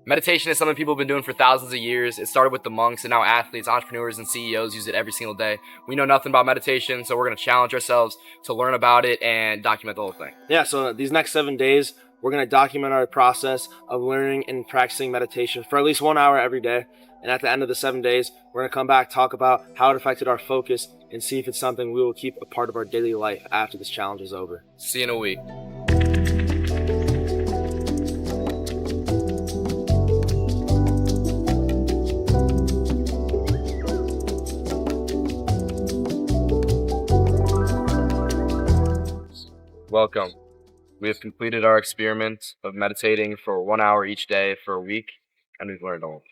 Meditation is something people have been doing for thousands of years. It started with the monks, and now athletes, entrepreneurs, and CEOs use it every single day. We know nothing about meditation, so we're going to challenge ourselves to learn about it and document the whole thing. Yeah, so these next 7 days, we're going to document our process of learning and practicing meditation for at least 1 hour every day. And at the end of the 7 days, we're going to come back, talk about how it affected our focus, and see if it's something we will keep a part of our daily life after this challenge is over. See you in a week. Welcome. We have completed our experiment of meditating for 1 hour each day for a week, and we've learned all.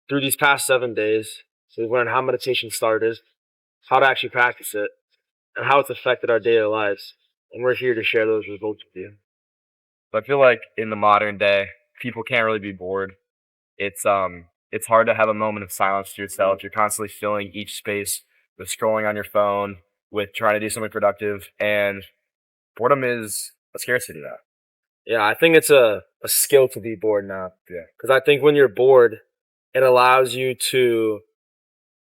Through these past 7 days, so we've learned how meditation started, how to actually practice it, and how it's affected our daily lives. And we're here to share those results with you. But I feel like in the modern day, people can't really be bored. It's hard to have a moment of silence to yourself. You're constantly filling each space with scrolling on your phone, with trying to do something productive, and boredom is a scarcity now. Yeah, I think it's a skill to be bored now. Yeah. Because I think when you're bored, it allows you to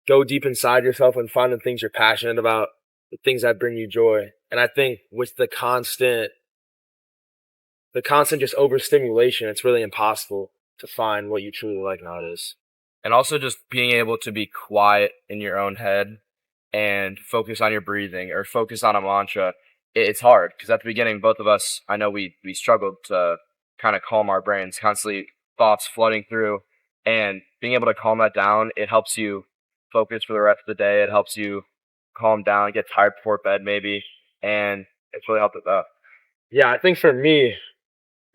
go deep inside yourself and find the things you're passionate about, the things that bring you joy. And I think with the constant just overstimulation, it's really impossible to find what you truly like nowadays. And also just being able to be quiet in your own head and focus on your breathing or focus on a mantra. It's hard because at the beginning, both of us, I know we struggled to kind of calm our brains, constantly thoughts flooding through, and being able to calm that down, it helps you focus for the rest of the day. It helps you calm down, get tired before bed maybe, and it's really helped with that. Yeah, I think for me,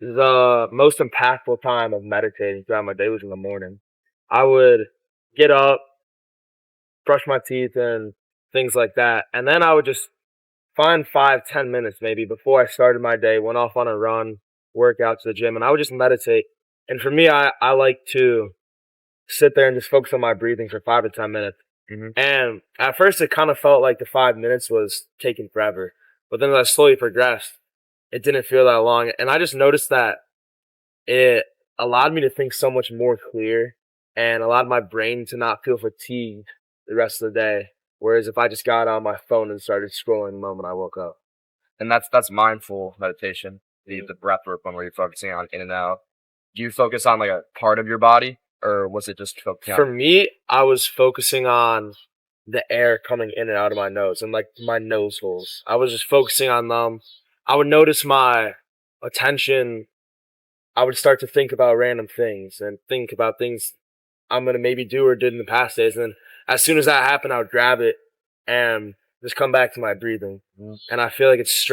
the most impactful time of meditating throughout my day was in the morning. I would get up, brush my teeth, and things like that. And then I would just find 5-10 minutes maybe before I started my day, went off on a run, work out to the gym, and I would just meditate. And for me, I like to sit there and just focus on my breathing for 5 to 10 minutes. Mm-hmm. And at first, it kind of felt like the 5 minutes was taking forever. But then as I slowly progressed, it didn't feel that long. And I just noticed that it allowed me to think so much more clear and allowed my brain to not feel fatigued the rest of the day. Whereas if I just got on my phone and started scrolling the moment I woke up. And that's mindful meditation, the breath work one where you're focusing on in and out. Do you focus on like a part of your body, or was it just focusing For on? me, I was focusing on the air coming in and out of my nose and like my nose holes. I was just focusing on them. I would notice my attention. I would start to think about random things and think about things I'm going to maybe do or did in the past days. And then as soon as that happened, I would grab it and just come back to my breathing. And I feel like it's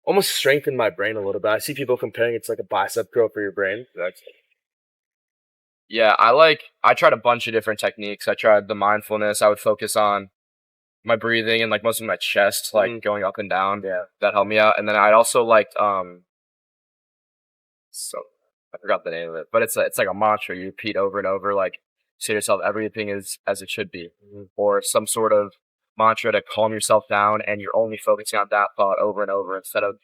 almost strengthened my brain a little bit. I see people comparing it to like a bicep curl for your brain. Yeah, I tried a bunch of different techniques. I tried the mindfulness. I would focus on my breathing and like most of my chest, like going up and down. Yeah. That helped me out. And then I also liked so I forgot the name of it, but it's like a mantra you repeat over and over, like say to yourself everything is as it should be, or some sort of mantra to calm yourself down, and you're only focusing on that thought over and over instead of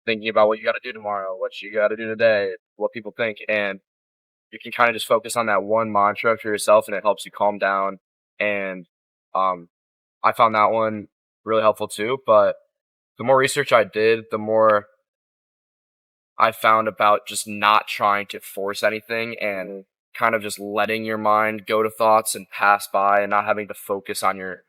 thinking about what you got to do tomorrow, what you got to do today, what people think, and you can kind of just focus on that one mantra for yourself, and it helps you calm down. And I found that one really helpful too. But the more research I did, the more I found about just not trying to force anything and kind of just letting your mind go to thoughts and pass by and not having to focus on your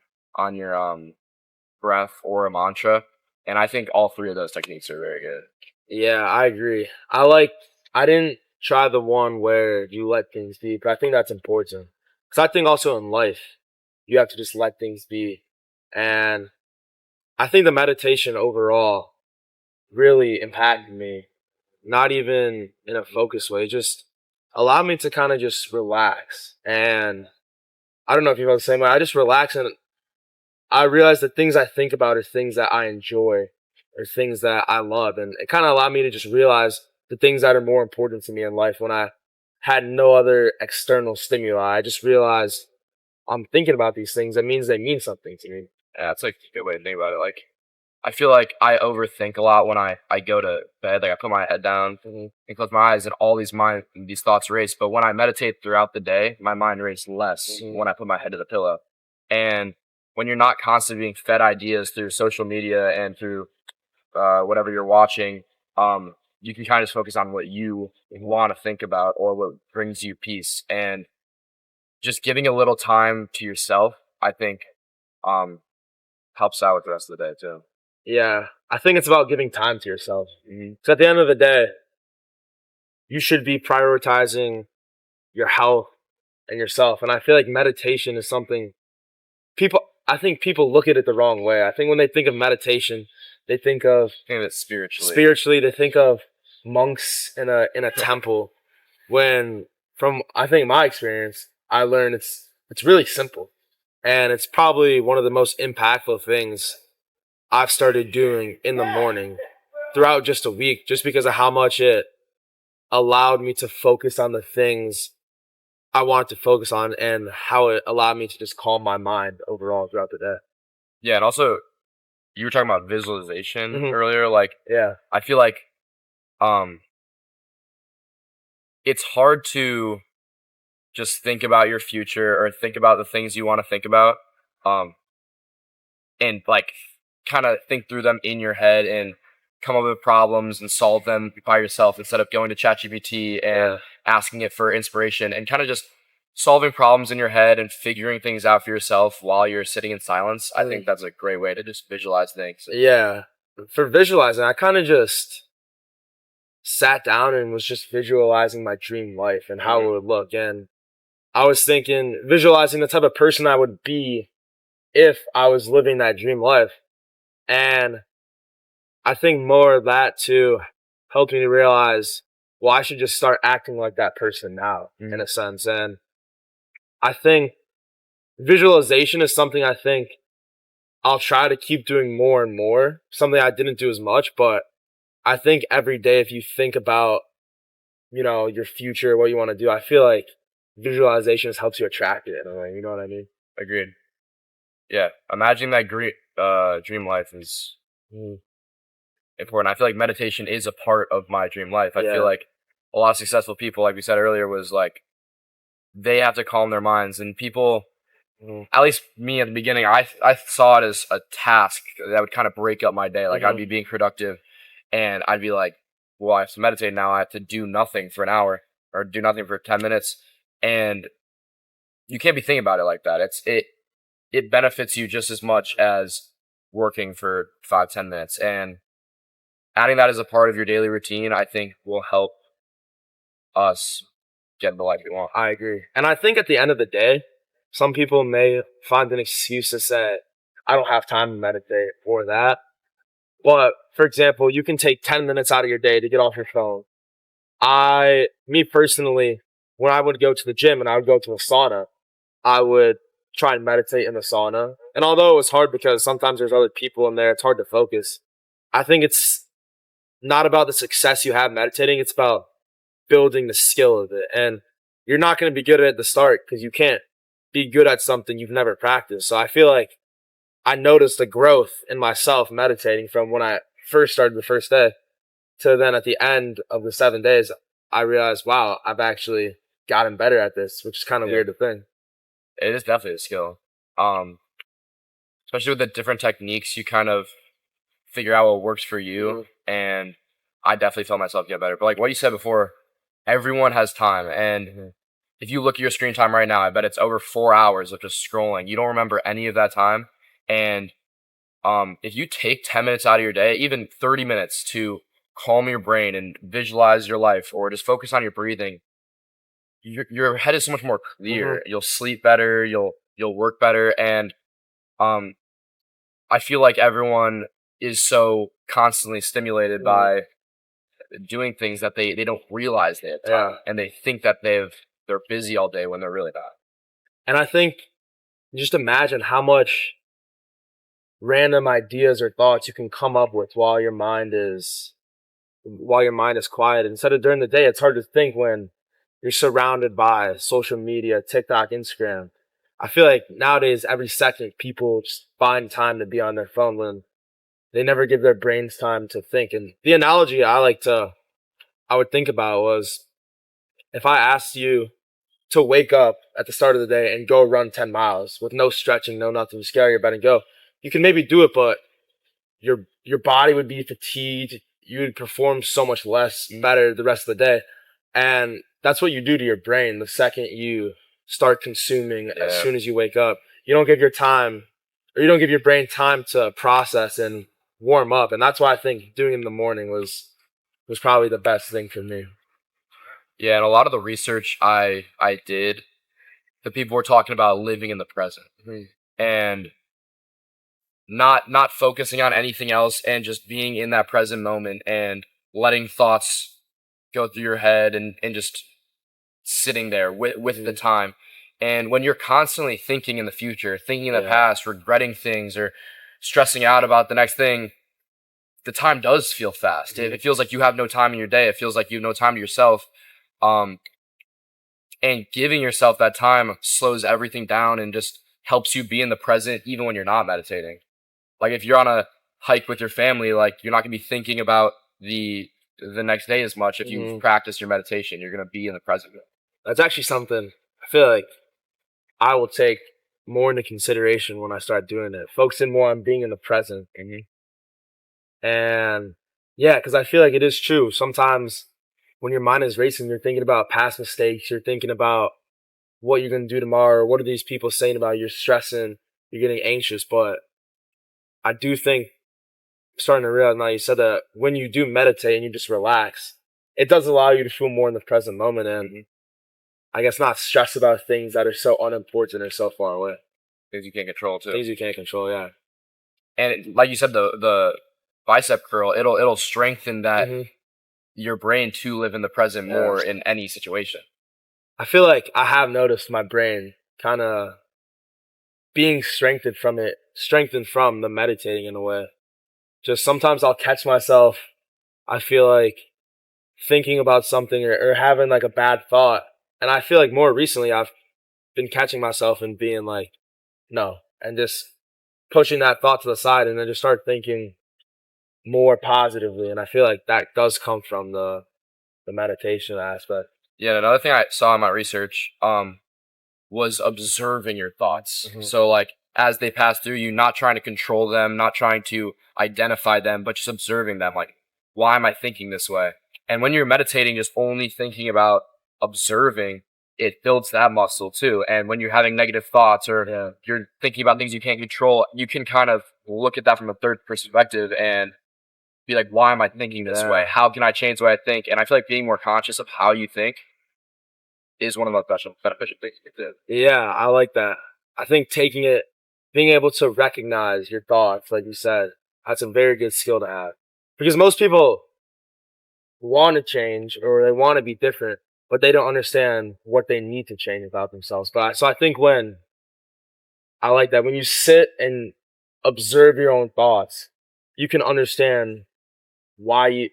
breath or a mantra. And I think all three of those techniques are very good. Yeah, I agree. I didn't try the one where you let things be, but I think that's important. Because I think also in life, you have to just let things be. And I think the meditation overall really impacted me, not even in a focused way, just allowed me to kind of just relax. And I don't know if you feel the same way. I just relax and I realize the things I think about are things that I enjoy or things that I love. And it kind of allowed me to just realize the things that are more important to me in life when I had no other external stimuli. I just realized I'm thinking about these things. That means they mean something to me. Yeah, it's like a good way to think about it. Like I feel like I overthink a lot when I go to bed. Like I put my head down and close my eyes, and all these thoughts race. But when I meditate throughout the day, my mind races less when I put my head to the pillow. And when you're not constantly being fed ideas through social media and through whatever you're watching, you can kind of just focus on what you want to think about or what brings you peace. And just giving a little time to yourself, I think, um, helps out with the rest of the day too. Yeah, I think it's about giving time to yourself. So at the end of the day, you should be prioritizing your health and yourself. And I feel like meditation is something people. I think people look at it the wrong way. I think when they think of meditation, they think of Think of it spiritually. spiritually. They think of monks in a temple. When from I think my experience, I learned it's really simple, and it's probably one of the most impactful things I've started doing in the morning throughout just a week, just because of how much it allowed me to focus on the things I wanted to focus on and how it allowed me to just calm my mind overall throughout the day. Yeah, and also you were talking about visualization Mhm. earlier. Like Yeah. I feel like um, it's hard to just think about your future or think about the things you want to think about, um, and like kind of think through them in your head and come up with problems and solve them by yourself instead of going to ChatGPT and Yeah. asking it for inspiration and kind of just solving problems in your head and figuring things out for yourself while you're sitting in silence. I think that's a great way to just visualize things. Yeah. For visualizing, I kind of just sat down and was just visualizing my dream life and how it would look. And I was thinking, visualizing the type of person I would be if I was living that dream life. And I think more of that too helped me to realize, well, I should just start acting like that person now, in a sense. And I think visualization is something I think I'll try to keep doing more and more. Something I didn't do as much, but I think every day if you think about, your future, what you want to do, I feel like visualization just helps you attract it in a way. You know what I mean? Agreed. Yeah, imagining that great dream life is important. I feel like meditation is a part of my dream life. I Yeah. feel like a lot of successful people, like we said earlier, was like they have to calm their minds. And people, at least me at the beginning, I saw it as a task that would kind of break up my day. Like I'd be being productive, and I'd be like, well, I have to meditate now. I have to do nothing for an hour or do nothing for 10 minutes, and you can't be thinking about it like that. It benefits you just as much as working for 5-10 minutes, and adding that as a part of your daily routine, I think, will help us get the life we want. I agree. And I think at the end of the day, some people may find an excuse to say, I don't have time to meditate or that. But for example, you can take 10 minutes out of your day to get off your phone. Me personally, when I would go to the gym and I would go to a sauna, I would try and meditate in the sauna. And although it was hard because sometimes there's other people in there, it's hard to focus. I think it's not about the success you have meditating. It's about building the skill of it. And you're not going to be good at it at the start because you can't be good at something you've never practiced. So I feel like I noticed a growth in myself meditating from when I first started the first day to then at the end of the 7 days, I realized, wow, I've actually gotten better at this, which is kind of weird to think. It is definitely a skill. Especially with the different techniques, you kind of figure out what works for you. And I definitely felt myself get better. But like what you said before, everyone has time. And if you look at your screen time right now, I bet it's over 4 hours of just scrolling. You don't remember any of that time. And if you take 10 minutes out of your day, even 30 minutes to calm your brain and visualize your life or just focus on your breathing, your head is so much more clear. You'll sleep better, you'll work better, and um I feel like everyone is so constantly stimulated by doing things that they don't realize they have time, and they think that they're busy all day when they're really not. And I think just imagine how much random ideas or thoughts you can come up with while your mind is quiet. Instead of during the day, it's hard to think when you're surrounded by social media, TikTok, Instagram. I feel like nowadays, every second, people just find time to be on their phone when they never give their brains time to think. And the analogy I would think about was if I asked you to wake up at the start of the day and go run 10 miles with no stretching, no nothing, just get out of your bed and go. You can maybe do it, but your body would be fatigued. You would perform so much less better the rest of the day. And that's what you do to your brain the second you start consuming as soon as you wake up. You don't give your brain time to process and warm up. And that's why I think doing it in the morning was probably the best thing for me. Yeah, and a lot of the research I did, the people were talking about living in the present and not focusing on anything else and just being in that present moment and letting thoughts go through your head and just sitting there with the time. And when you're constantly thinking in the future, thinking in the past, regretting things or stressing out about the next thing, the time does feel fast. It feels like you have no time in your day. It feels like you have no time to yourself. And giving yourself that time slows everything down and just helps you be in the present even when you're not meditating. Like if you're on a hike with your family, like you're not gonna be thinking about the next day as much if you practice your meditation. You're gonna be in the present. That's actually something I feel like I will take more into consideration when I start doing it, focusing more on being in the present. And yeah, because I feel like it is true. Sometimes when your mind is racing, you're thinking about past mistakes, you're thinking about what you're going to do tomorrow, what are these people saying about you, you're stressing, you're getting anxious. But I do think, starting to realize now you said that when you do meditate and you just relax, it does allow you to feel more in the present moment and I guess not stress about things that are so unimportant or so far away. Things you can't control too. Things you can't control, yeah. And like you said, the bicep curl, it'll strengthen that your brain to live in the present more in any situation. I feel like I have noticed my brain kind of being strengthened from the meditating in a way. Just sometimes I'll catch myself, I feel like thinking about something or having like a bad thought. And I feel like more recently I've been catching myself and being like, no, and just pushing that thought to the side and then just start thinking more positively. And I feel like that does come from the meditation aspect. Yeah, another thing I saw in my research was observing your thoughts. So like as they pass through you, not trying to control them, not trying to identify them, but just observing them. Like, why am I thinking this way? And when you're meditating, just only thinking about observing, it builds that muscle too. And when you're having negative thoughts or you're thinking about things you can't control, you can kind of look at that from a third perspective and be like, why am I thinking this way? How can I change the way I think? And I feel like being more conscious of how you think is one of the most beneficial things you can do. Yeah, I like that. I think being able to recognize your thoughts, like you said, that's a very good skill to have. Because most people want to change or they want to be different, but they don't understand what they need to change about themselves. So I think I like that when you sit and observe your own thoughts, you can understand why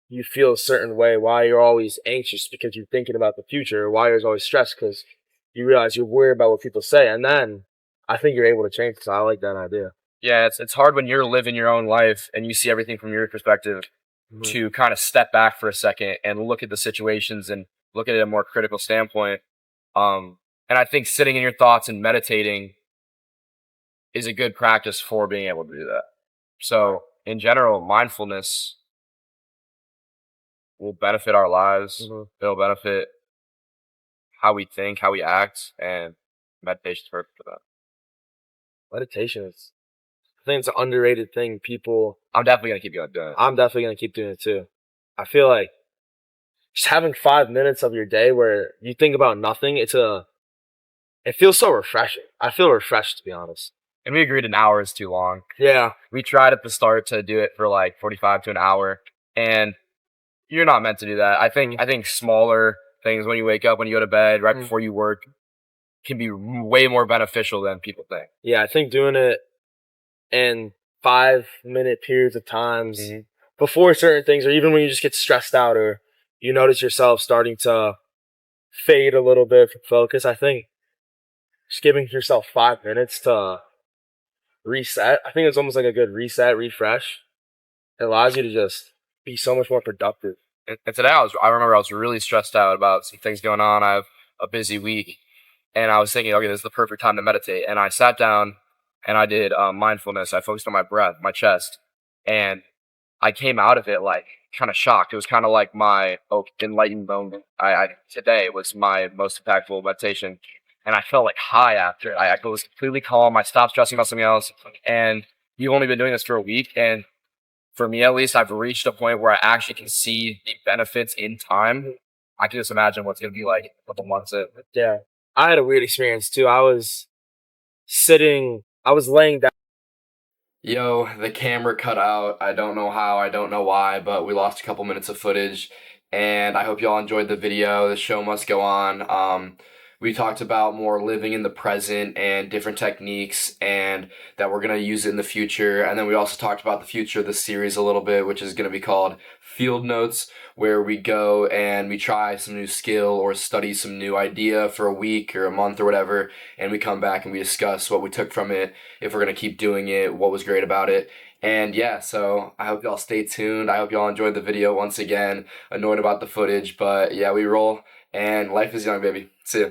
you feel a certain way, why you're always anxious because you're thinking about the future, or why you're always stressed because you realize you're worried about what people say. And then I think you're able to change it. So I like that idea. Yeah, it's hard when you're living your own life and you see everything from your perspective to kind of step back for a second and look at the situations and look at it at a more critical standpoint. And I think sitting in your thoughts and meditating is a good practice for being able to do that. So in general, mindfulness will benefit our lives. It'll benefit how we think, how we act, and meditation is perfect for that. Meditation is, I think it's an underrated thing. I'm definitely gonna keep doing it. I'm definitely gonna keep doing it too. I feel like just having 5 minutes of your day where you think about nothing, it feels so refreshing. I feel refreshed, to be honest. And we agreed an hour is too long. Yeah. We tried at the start to do it for like 45 to an hour, and you're not meant to do that. I think smaller things when you wake up, when you go to bed, right before you work, can be way more beneficial than people think. Yeah, I think doing it in 5-minute periods of times before certain things, or even when you just get stressed out or you notice yourself starting to fade a little bit from focus, I think just giving yourself 5 minutes to reset. I think it's almost like a good reset, refresh. It allows you to just be so much more productive. And today I remember I was really stressed out about some things going on. I have a busy week, and I was thinking, okay, this is the perfect time to meditate. And I sat down and I did mindfulness. I focused on my breath, my chest, and I came out of it like kind of shocked. It was kind of like my enlightened moment. Today was my most impactful meditation, and I felt like high after it. I was completely calm. I stopped stressing about something else, and you've only been doing this for a week, and for me at least, I've reached a point where I actually can see the benefits in time. I can just imagine what's going to be like a couple months in. Yeah. I had a weird experience too. I was laying down. Yo, the camera cut out. I don't know how, I don't know why, but we lost a couple minutes of footage. And I hope y'all enjoyed the video. The show must go on. We talked about more living in the present and different techniques, and that we're going to use it in the future. And then we also talked about the future of the series a little bit, which is going to be called Field Notes, where we go and we try some new skill or study some new idea for a week or a month or whatever. And we come back and we discuss what we took from it, if we're going to keep doing it, what was great about it. And yeah, so I hope y'all stay tuned. I hope y'all enjoyed the video once again. Annoyed about the footage, but yeah, we roll. And life is young, baby. See ya.